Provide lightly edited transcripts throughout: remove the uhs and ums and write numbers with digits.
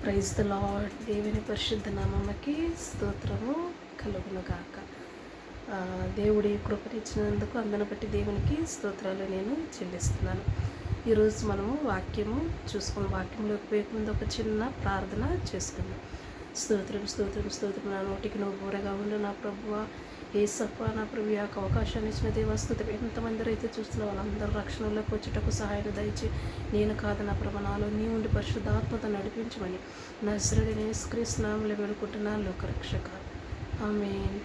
Praise the lord. దేవుని పరిశుద్ధ నామముకి స్తోత్రము కలుగును గాక. దేవుడి కృపనిచ్చినందుకు అందరిని బట్టి దేవునికి స్తోత్రాలు నేను చెల్లిస్తున్నాను. ఈరోజు మనము వాక్యము చూసుకుని వాక్యంలోకి పోయే ముందు ఒక చిన్న ప్రార్థన చేసుకుందాం. స్తోత్రం స్తోత్రం స్తోత్రం. నా నోటికి నువ్వు బూరగా ఉండు నా ప్రభువా. ఏసప్ప నా ప్రభు యొక్క అవకాశాన్ని ఇచ్చిన దేవస్థుతి ఎంతమంది అయితే చూస్తున్న వాళ్ళందరూ రక్షణలోకి వచ్చేటకు సహాయం దయచి నేను కాదు నా ప్రభు నాలో నీ ఉండి పరిశుద్ధాత్మత నడిపించమని నజరేయుడైన యేసుక్రీస్తు నామములో వేడుకుంటున్నాను లోకరక్షక. ఆమేన్.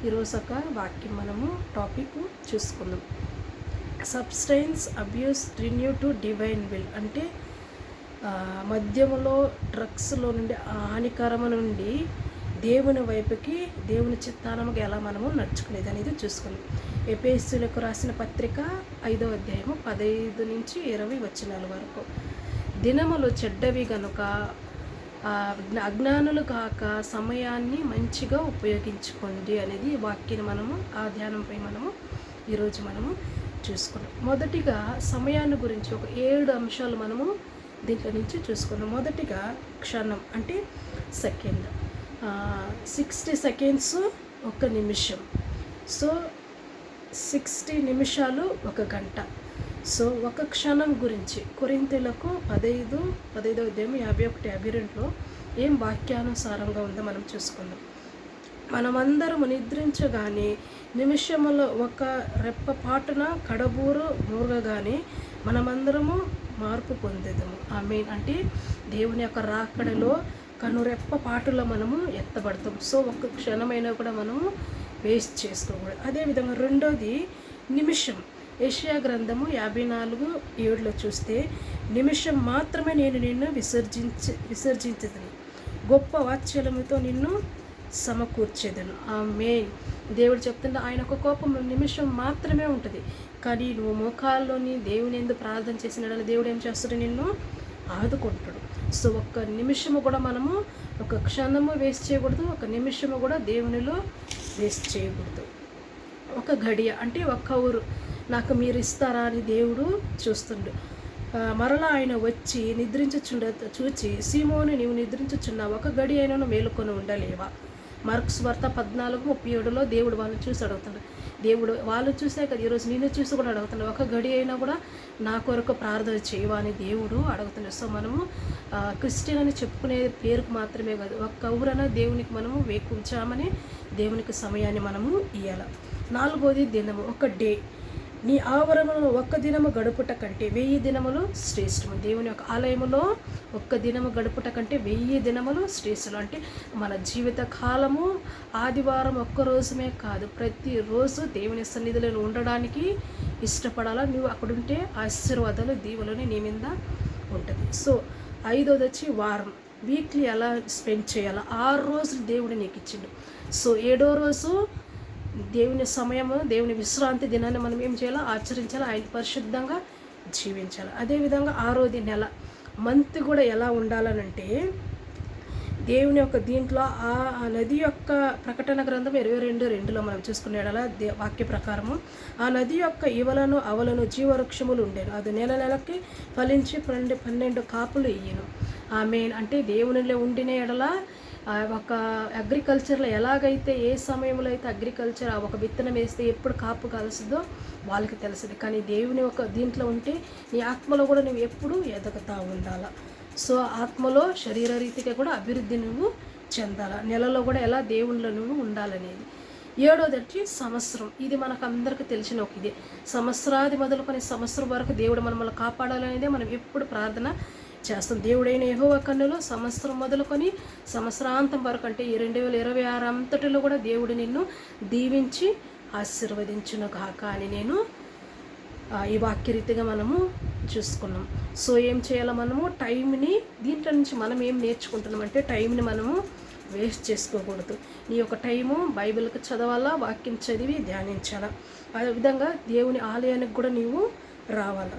ఈరోజు ఒక వాక్యం మనము టాపిక్ చూసుకుందాం. Substance abuse renew to divine will. అంటే మద్యములో డ్రగ్స్లో నుండి హానికరము నుండి దేవుని వైపుకి దేవుని చిత్తానముగా ఎలా మనము నడుచుకునేది అనేది చూసుకున్నాం. ఎఫెసీయులకు రాసిన పత్రిక 5వ అధ్యాయము 15 నుంచి 20 వచనాల వరకు. దినములు చెడ్డవి గనుక అజ్ఞానులు కాక సమయాన్ని మంచిగా ఉపయోగించుకోండి అనేది వాక్యాన్ని మనము ఆ ధ్యానంపై మనము ఈరోజు మనము చూసుకున్నాం. మొదటిగా సమయాన్ని గురించి ఒక 7 అంశాలు మనము దీంట్లో నుంచి చూసుకున్నాం. మొదటిగా క్షణం అంటే సెకండ్. 60 సెకండ్స్ ఒక నిమిషం. సో 60 నిమిషాలు ఒక గంట. సో ఒక క్షణం గురించి కొరింథీయులకు 15వ అధ్యాయం 51, 52లో ఏం వాక్యానుసారంగా ఉందో మనం చూసుకుందాం. మనమందరము నిద్రించగానే నిమిషంలో ఒక రెప్పపాటున కడబూరు మూరగానే మనమందరము మార్పు పొందేదము. ఆమేన్. అంటే దేవుని యొక్క రాకడలో కనురెప్ప పాటులో మనము ఎత్తబడతాం. సో ఒక్క క్షణమైనా కూడా మనము వేస్ట్ చేసుకోకూడదు. అదేవిధంగా రెండోది నిమిషం. యెషయా గ్రంథము 54:7లో చూస్తే నిమిషం మాత్రమే నేను నిన్ను విసర్జించదని గొప్ప వాత్సల్యముతో నిన్ను సమకూర్చేదను. ఆమేన్. దేవుడు చెప్తుంటే ఆయన ఒక కోపం నిమిషం మాత్రమే ఉంటుంది. కానీ నువ్వు మోకాల్లోని దేవుని ఎందుకు ప్రార్థన చేసిన దేవుడు ఏం చేస్తాడు? నిన్ను ఆదుకుంటాడు. సో ఒక్క నిమిషము కూడా మనము ఒక క్షణము వేస్ట్ చేయకూడదు. ఒక నిమిషము కూడా దేవునిలో వేస్ట్ చేయకూడదు. ఒక గడియ అంటే ఒక్క ఊరు నాకు మీరు ఇస్తారా అని దేవుడు చూస్తుండు. మరలా ఆయన వచ్చి చూచి సీమోను నీవు నిద్రించుచున్నావు, ఒక గడి అయినను మేలుకొని ఉండలేవా? మార్క్స్ వార్త 14:37లో దేవుడు వాళ్ళని చూసి అడుగుతాడు. దేవుడు వాళ్ళు చూసే కదా ఈరోజు నేను చూసి కూడా అడుగుతున్నాడు, ఒక గడి అయినా కూడా నా కొరకు ప్రార్థన చేయవా అని దేవుడు అడుగుతున్నాడు. సో మనము క్రిస్టియన్ అని చెప్పుకునే పేరుకు మాత్రమే కాదు, ఒక్క ఊరన దేవునికి మనము వేకుంచామని దేవునికి సమయాన్ని మనము ఇవ్వాలి. 4వది దినము, ఒక డే. నీ ఆవరణలో ఒక్క దినము గడుపుట కంటే 1000 దినములు శ్రేష్టము. దేవుని యొక్క ఆలయములో ఒక్క దినము గడుపుట కంటే 1000 దినములు శ్రేష్టము. అంటే మన జీవిత కాలము ఆదివారం ఒక్కరోజుమే కాదు, ప్రతిరోజు దేవుని సన్నిధిలో ఉండడానికి ఇష్టపడాలా. నువ్వు అక్కడుంటే ఆశీర్వాదాలు దీవులని నీ మీద ఉంటుంది. సో 5వది వచ్చి వారం. వీక్లీ ఎలా స్పెండ్ చేయాలా? 6 రోజులు దేవుడు నీకు ఇచ్చిండు. సో 7వ రోజు దేవుని సమయము, దేవుని విశ్రాంతి దినాన్ని మనం ఏం చేయాలో ఆచరించాలి, ఆయన పరిశుద్ధంగా జీవించాలి. అదేవిధంగా 6వది నెల. మంత్ కూడా ఎలా ఉండాలనంటే దేవుని యొక్క దీంట్లో ఆ నది యొక్క ప్రకటన గ్రంథం 22:2లో మనం చూసుకునేలా వాక్య ప్రకారము ఆ నది యొక్క ఇవలను అవలను జీవవృక్షములు ఉండేను. అది నెలకి ఫలించి 12 కాపులు ఇయ్యను. ఆమేన్. అంటే దేవునిలో ఉండిన ఎడల ఒక అగ్రికల్చర్లో ఎలాగైతే ఏ సమయంలో అయితే అగ్రికల్చర్ ఒక విత్తనం వేస్తే ఎప్పుడు కాపు కాల్సిందో వాళ్ళకి తెలుస్తుంది. కానీ దేవుని ఒక దీంట్లో ఉంటే నీ ఆత్మలో కూడా నువ్వు ఎప్పుడు ఎదుగుతూ ఉండాలి. సో ఆత్మలో శరీర రీతిగా కూడా అభివృద్ధి నువ్వు చెందాలి. నెలలో కూడా ఎలా దేవునిలో నువ్వు ఉండాలనేది. 7వది వచ్చి సంవత్సరం. ఇది మనకు అందరికీ తెలిసిన ఒక ఇది. సంవత్సరాది మొదలుకొని సంవత్సరం వరకు దేవుడు మనల్ని కాపాడాలనేదే మనం ఎప్పుడు ప్రార్థన చేస్తాం. దేవుడైన యెహోవా కన్నులో సంవత్సరం మొదలుకొని సంవత్సరాంతం వరకు అంటే ఈ 2026 అంతటిలో కూడా దేవుడు నిన్ను దీవించి ఆశీర్వదించును గాక అని నేను ఈ వాక్యరీతిగా మనము చూసుకున్నాం. సో ఏం చేయాలో మనము టైంని దీంట్లో నుంచి మనం ఏం నేర్చుకుంటున్నాం అంటే టైంని మనము వేస్ట్ చేసుకోకూడదు. నీ యొక్క టైము బైబిల్కి చదవాలా, వాక్యం చదివి ధ్యానించాలా. అదేవిధంగా దేవుని ఆలయానికి కూడా నీవు రావాలా,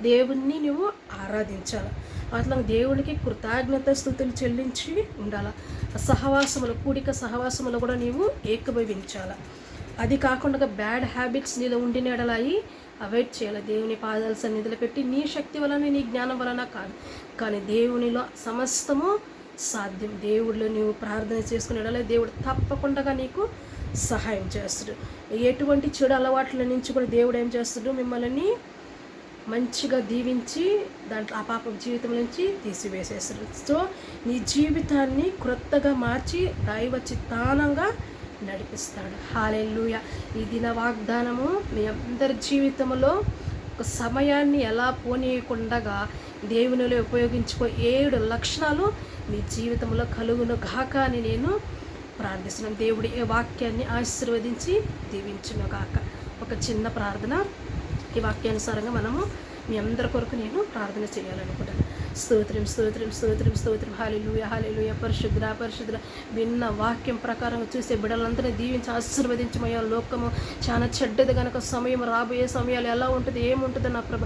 దేవుణ్ణి నువ్వు ఆరాధించాలి. అట్లా దేవునికి కృతజ్ఞత స్తుతులు చెల్లించి ఉండాలి. సహవాసములు, కూడిక సహవాసములు కూడా నీవు ఏకీభవించాలి. అది కాకుండా బ్యాడ్ హ్యాబిట్స్ నీలో ఉండినడలాయి అవాయిడ్ చేయాలి. దేవుని పాదాల సన్నిధిలో పెట్టి నీ శక్తి వలన నీ జ్ఞానం వలన కాదు, కానీ దేవునిలో సమస్తము సాధ్యం. దేవుడిలో నీవు ప్రార్థన చేసుకునే దేవుడు తప్పకుండా నీకు సహాయం చేస్తాడు. ఎటువంటి చెడు అలవాట్ల నుంచి కూడా దేవుడు ఏం చేస్తాడు, మిమ్మల్ని మంచిగా దీవించి దాంట్లో ఆ పాప జీవితం నుంచి తీసివేసేస్తాడు. సో నీ జీవితాన్ని క్రొత్తగా మార్చి దైవ చిత్తానంగా నడిపిస్తాడు. హల్లెలూయా. ఈ దిన వాగ్దానము మీ అందరి జీవితంలో ఒక సమయాన్ని ఎలా పోనీయకుండా దేవునిలో ఉపయోగించుకో 7 లక్షణాలు మీ జీవితంలో కలుగును గాక అని నేను ప్రార్థిస్తున్నాను. దేవుడి ఈ వాక్యాన్ని ఆశీర్వదించి దీవించును గాక. ఒక చిన్న ప్రార్థన. ఈ వాక్యానుసారంగా మనము మీ అందరి కొరకు నేను ప్రార్థన చేయాలనుకుంటాను. స్తోత్రం స్తోత్రం స్తోత్రం స్తోత్రం. హల్లెలూయా హల్లెలూయా. పరిశుద్ధ పరిశుద్ధ. విన్న వాక్యం ప్రకారం చూసే బిడ్డలందరినీ దీవించి ఆశీర్వదించమయ్యా. లోకము చాలా చెడ్డది కనుక సమయం రాబోయే సమయాలు ఎలా ఉంటుంది, ఏముంటుందో నా ప్రభ,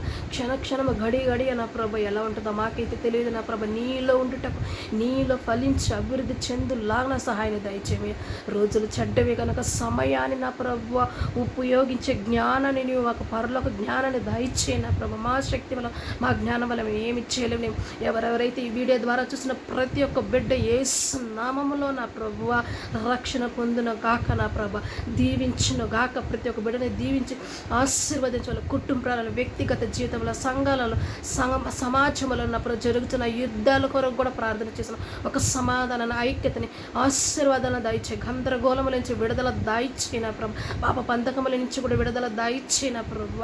క్షణము గడి నా ప్రభ ఎలా ఉంటుందో మాకైతే తెలియదు నా ప్రభ. నీలో ఉండుటకు, నీలో ఫలించి అభివృద్ధి చెందులాగా సహాయాన్ని దయచేయమయ్యా. రోజులు చెడ్డవి కనుక సమయాన్ని నా ప్రభ ఉపయోగించే జ్ఞానాన్ని నీవు మాకు పరలోక జ్ఞానాన్ని దయచేయ నా ప్రభ. మా శక్తి వల్ల, మా జ్ఞానం వల్ల మేము ఏమి చేయలేము. ఎవరెవరైతే ఈ వీడియో ద్వారా చూసిన ప్రతి ఒక్క బిడ్డ యేసు నామములో నా ప్రభువ రక్షణ పొందున గాక నా ప్రభ. దీవించును గాక. ప్రతి ఒక్క బిడ్డని దీవించి ఆశీర్వదించాలి. కుటుంబాలలో, వ్యక్తిగత జీవితంలో, సంఘాలలో, సమాజంలో నా ప్రభు జరుగుతున్న యుద్ధాల కొరకు కూడా ప్రార్థన చేసిన ఒక సమాధానాన్ని, ఐక్యతని, ఆశీర్వాదాలను దయచే, గందరగోళముల నుంచి విడుదల దాయిచ్చిన ప్రభు. పాప పంతకముల నుంచి కూడా విడుదల దాయిచ్చిన ప్రభు.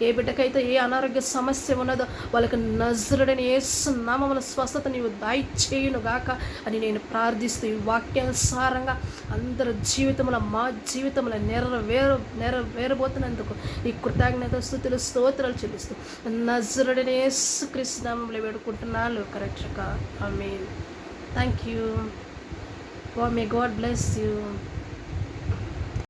ఏ బిడ్డకైతే ఏ అనారోగ్య సమస్య ఉన్నదో వాళ్ళకి నజరుడైన యేసు నామమున స్వస్థత నీవు దయచేయును గాక అని నేను ప్రార్థిస్తూ ఈ వాక్యానుసారంగా అందరి జీవితంలో, మా జీవితంలో నెరవేరబోతున్నందుకు ఈ కృతజ్ఞత స్తుతులు స్తోత్రాలు చెల్లిస్తూ నజరుడైన యేసుక్రీస్తు నామములో వేడుకుంటున్నాను లోకరక్షక. ఆమేన్. Thank you. May God bless you.